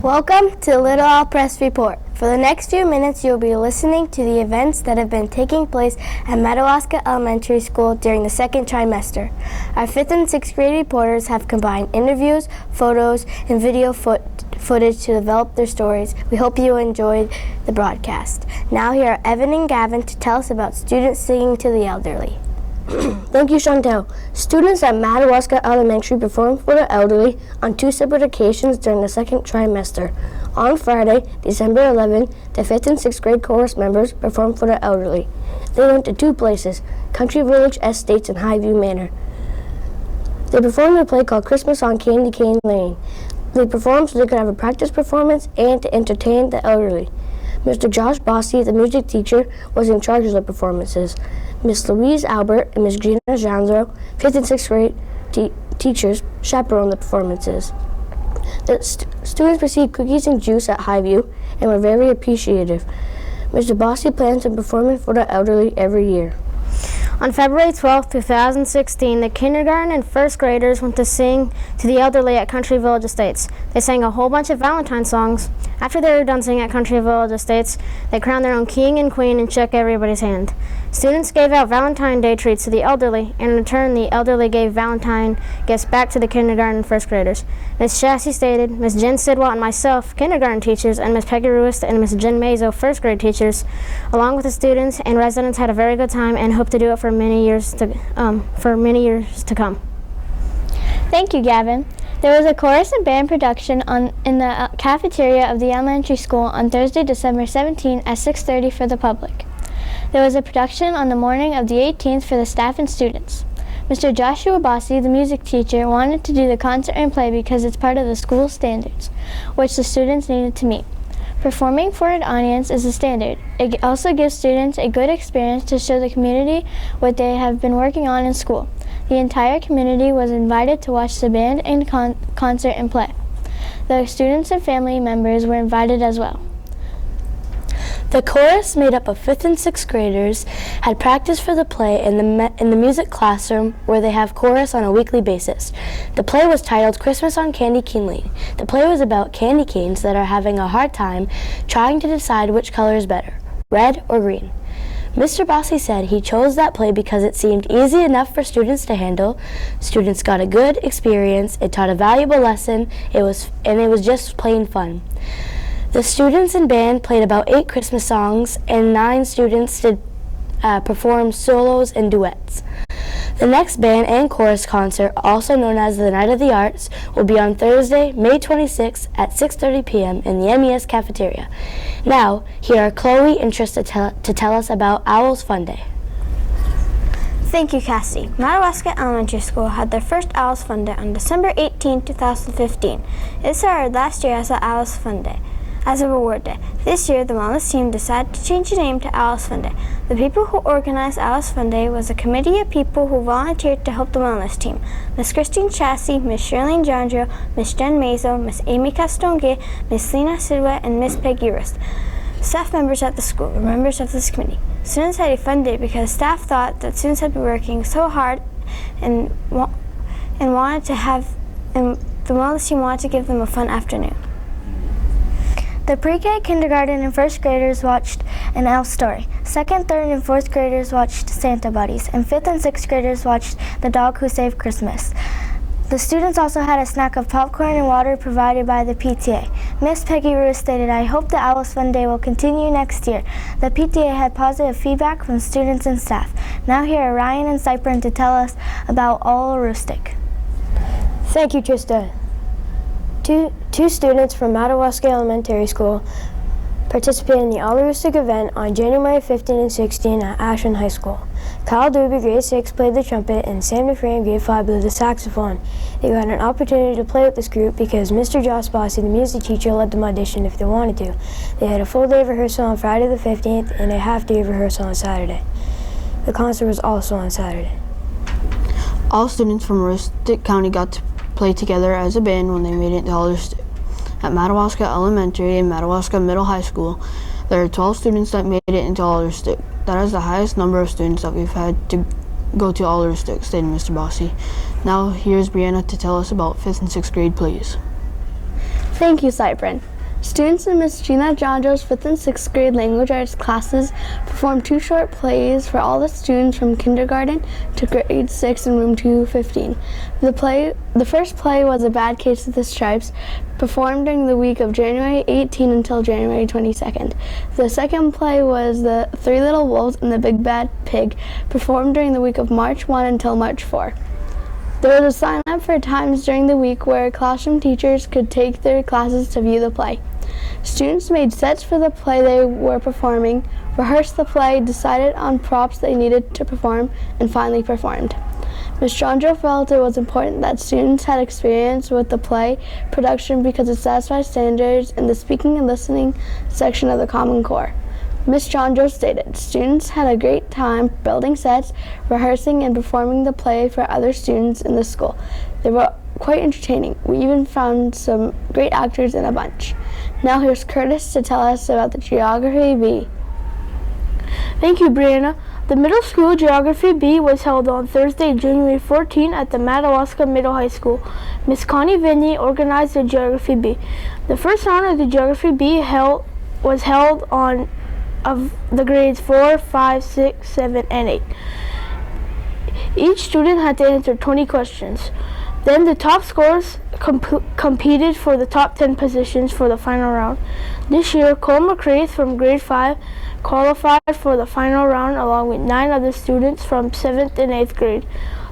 Welcome to Little Owl Press Report. For the next few minutes, you'll be listening to the events that have been taking place at Madawaska Elementary School during the second trimester. Our 5th and 6th grade reporters have combined interviews, photos, and video footage to develop their stories. We hope you enjoyed the broadcast. Now here are Evan and Gavin to tell us about students singing to the elderly. Thank you, Chantel. Students at Madawaska Elementary performed for the elderly on 2 separate occasions during the second trimester. On Friday, December 11, the 5th and 6th grade chorus members performed for the elderly. They went to 2 places, Country Village Estates and Highview Manor. They performed a play called Christmas on Candy Cane Lane. They performed so they could have a practice performance and to entertain the elderly. Mr. Josh Bossy, the music teacher, was in charge of the performances. Miss Louise Albert and Miss Gina Janzo, 5th and 6th grade teachers, chaperoned the performances. The students received cookies and juice at Highview and were very appreciative. Mr. Bossy plans on performing for the elderly every year. On February 12, 2016, the kindergarten and first graders went to sing to the elderly at Country Village Estates. They sang a whole bunch of Valentine songs. After they were done singing at Country Village Estates, they crowned their own king and queen and shook everybody's hand. Students gave out Valentine Day treats to the elderly, and in return, the elderly gave Valentine gifts back to the kindergarten and first graders. Ms. Chassie stated, Ms. Jen Sidwell and myself, kindergarten teachers, and Ms. Peggy Ruist and Ms. Jen Mazo, first grade teachers, along with the students and residents, had a very good time and hope to do it for many years to come. Thank you, Gavin. There was a chorus and band production in the cafeteria of the elementary school on Thursday, December 17 at 6:30 for the public. There was a production on the morning of the 18th for the staff and students. Mr. Joshua Bossy, the music teacher, wanted to do the concert and play because it's part of the school standards, which the students needed to meet. Performing for an audience is a standard. It also gives students a good experience to show the community what they have been working on in school. The entire community was invited to watch the band and concert and play. The students and family members were invited as well. The chorus, made up of 5th and 6th graders, had practice for the play in the music classroom where they have chorus on a weekly basis. The play was titled Christmas on Candy Cane Lane. The play was about candy canes that are having a hard time trying to decide which color is better, red or green. Mr. Bossy said he chose that play because it seemed easy enough for students to handle. Students got a good experience, it taught a valuable lesson, it was just plain fun. The students and band played about 8 Christmas songs, and 9 students did perform solos and duets. The next band and chorus concert, also known as the Night of the Arts, will be on Thursday, May 26th at 6:30 p.m. in the MES cafeteria. Now, here are Chloe and Trista to tell us about Owls Fun Day. Thank you, Cassie. Madawaska Elementary School had their first Owls Fun Day on December 18, 2015. It started last year as the Owls Fun Day, as a reward day. This year, the wellness team decided to change the name to Owls Fun Day. The people who organized Owls Fun Day was a committee of people who volunteered to help the wellness team. Miss Christine Chassie, Miss Shirlene Jandro, Miss Jen Mazo, Miss Amy Castongue, Miss Lena Sidwell, and Miss Peggy Rust. Staff members at the school were members of this committee. Students had a fun day because staff thought that students had been working so hard and the wellness team wanted to give them a fun afternoon. The pre-K, kindergarten, and first graders watched an elf story. Second, third, and fourth graders watched Santa Buddies, and 5th and 6th graders watched The Dog Who Saved Christmas. The students also had a snack of popcorn and water provided by the PTA. Miss Peggy Ruist stated, I hope the Owls Fun Day will continue next year. The PTA had positive feedback from students and staff. Now here are Ryan and Cypern to tell us about All Rustic. Thank you, Trista. Two students from Madawaska Elementary School participated in the All Rustic event on January 15 and 16 at Ashland High School. Kyle Doobie, grade 6, played the trumpet, and Sam DeFrame, grade 5, played the saxophone. They got an opportunity to play with this group because Mr. Josh Bossy, the music teacher, let them audition if they wanted to. They had a full day of rehearsal on Friday the 15th and a half day of rehearsal on Saturday. The concert was also on Saturday. All students from Aroostook County got to play together as a band when they made it to All Rustic. At Madawaska Elementary and Madawaska Middle High School, there are 12 students that made it into All Rustic. That is the highest number of students that we've had to go to All Rustic, stated Mr. Bossy. Now here's Brianna to tell us about 5th and 6th grade plays. Thank you, Cyprin. Students in Miss Gina Jonjo's 5th and 6th grade language arts classes performed 2 short plays for all the students from kindergarten to grade 6 in room 215. The first play was A Bad Case of the Stripes, performed during the week of January 18 until January 22nd. The second play was The Three Little Wolves and the Big Bad Pig, performed during the week of March 1 until March 4. There was a sign up for times during the week where classroom teachers could take their classes to view the play. Students made sets for the play they were performing, rehearsed the play, decided on props they needed to perform, and finally performed. Ms. Jonjo felt it was important that students had experience with the play production because it satisfied standards in the speaking and listening section of the Common Core. Ms. Jonjo stated, students had a great time building sets, rehearsing, and performing the play for other students in the school. They were quite entertaining. We even found some great actors in a bunch. Now here's Curtis to tell us about the Geography Bee. Thank you, Brianna. The middle school Geography Bee was held on Thursday, January 14 at the Madawaska Middle High School. Miss Connie Vinny organized the Geography Bee. The first round of the Geography Bee was held on of the grades 4, 5, 6, 7, and 8. Each student had to answer 20 questions. Then the top scorers competed for the top 10 positions for the final round. This year, Cole McCraith from grade 5 qualified for the final round along with 9 other students from 7th and 8th grade.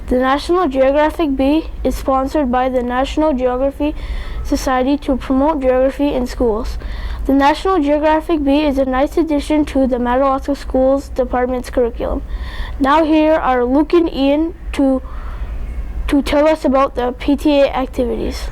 The National Geographic Bee is sponsored by the National Geography Society to promote geography in schools. The National Geographic Bee is a nice addition to the Madawaska Schools Department's curriculum. Now here are Luke and Ian to tell us about the PTA activities.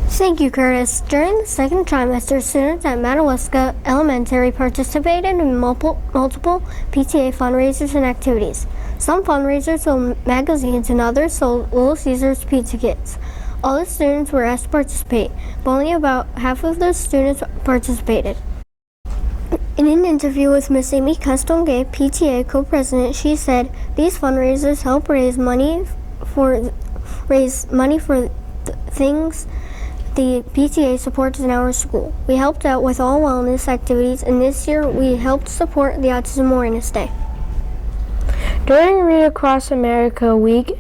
Thank you, Curtis. During the second trimester, students at Madawaska Elementary participated in multiple PTA fundraisers and activities. Some fundraisers sold magazines and others sold Little Caesars pizza kits. All the students were asked to participate, but only about half of the students participated. In an interview with Miss Amy Castonguay, PTA co-president, she said these fundraisers help raise money for things the PTA supports in our school. We helped out with all wellness activities, and this year we helped support the Autism Awareness Day. During Read Across America Week,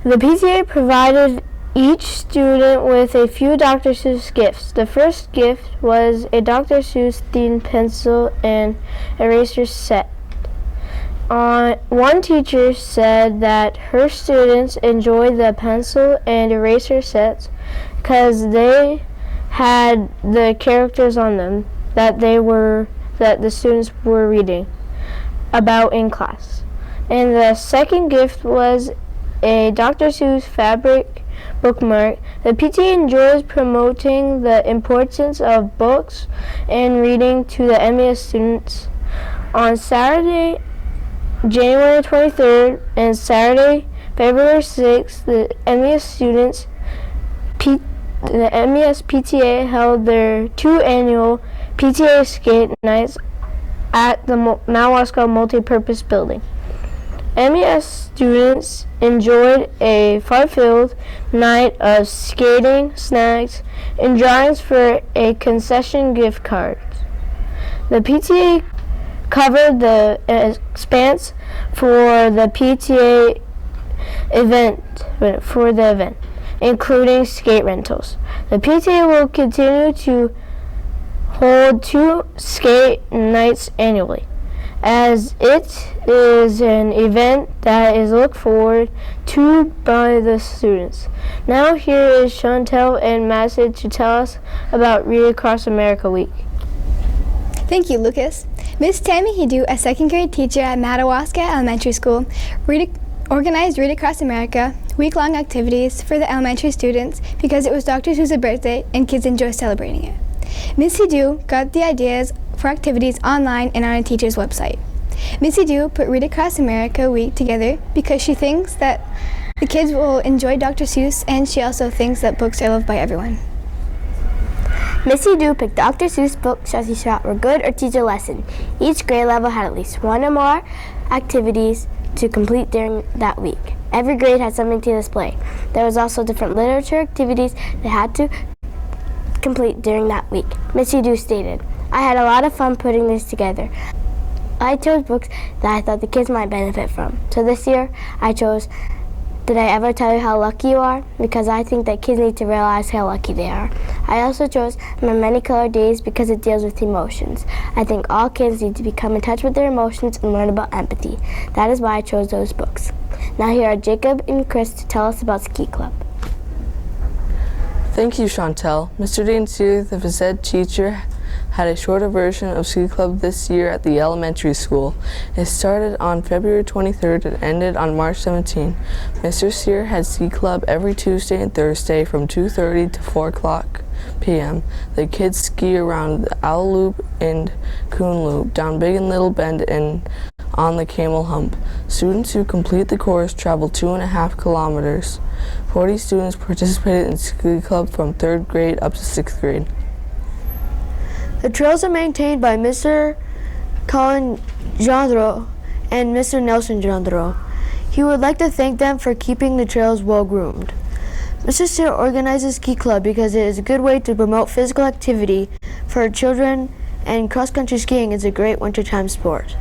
the PTA provided each student with a few Dr. Seuss gifts. The first gift was a Dr. Seuss themed pencil and eraser set. One teacher said that her students enjoyed the pencil and eraser sets because they had the characters on them that the students were reading about in class. And the second gift was a Dr. Seuss fabric bookmark. The PTA enjoys promoting the importance of books and reading to the MES students. On Saturday, January 23rd and Saturday, February 6th, the MES students, the MES PTA held their 2 annual PTA skate nights at the Madawaska Multipurpose Building. MES students enjoyed a fun-filled night of skating, snacks, and drawings for a concession gift card. The PTA covered the expense for the PTA event, including skate rentals. The PTA will continue to hold 2 skate nights annually, as it is an event that is looked forward to by the students. Now here is Chantel and Madison to tell us about Read Across America Week. Thank you, Lucas. Miss Tammy Hidu, a 2nd grade teacher at Madawaska Elementary School, organized Read Across America week-long activities for the elementary students because it was Dr. Seuss's birthday and kids enjoy celebrating it. Miss Hidu got the ideas for activities online and on a teacher's website. Miss Hidu put Read Across America Week together because she thinks that the kids will enjoy Dr. Seuss, and she also thinks that books are loved by everyone. Missy Doo picked Dr. Seuss books as she thought were good or teach a lesson. Each grade level had at least 1 or more activities to complete during that week. Every grade had something to display. There was also different literature activities they had to complete during that week. Miss Udo stated, I had a lot of fun putting this together. I chose books that I thought the kids might benefit from. So this year, I chose Did I Ever Tell You How Lucky You Are? Because I think that kids need to realize how lucky they are. I also chose My Many Colored Days because it deals with emotions. I think all kids need to become in touch with their emotions and learn about empathy. That is why I chose those books. Now here are Jacob and Chris to tell us about Ski Club. Thank you, Chantel. Mr. Dansiri, the phys ed teacher, had a shorter version of Ski Club this year at the elementary school. It started on February 23rd and ended on March 17. Mr. Sear had Ski Club every Tuesday and Thursday from 2:30 to 4 o'clock p.m. The kids ski around the Owl Loop and Coon Loop, down Big and Little Bend, and on the Camel Hump. Students who complete the course travel 2.5 kilometers. 40 students participated in Ski Club from 3rd grade up to 6th grade. The trails are maintained by Mr. Colin Gendreau and Mr. Nelson Gendreau. He would like to thank them for keeping the trails well groomed. Mr. Sear organizes Ski Club because it is a good way to promote physical activity for children, and cross-country skiing is a great wintertime sport.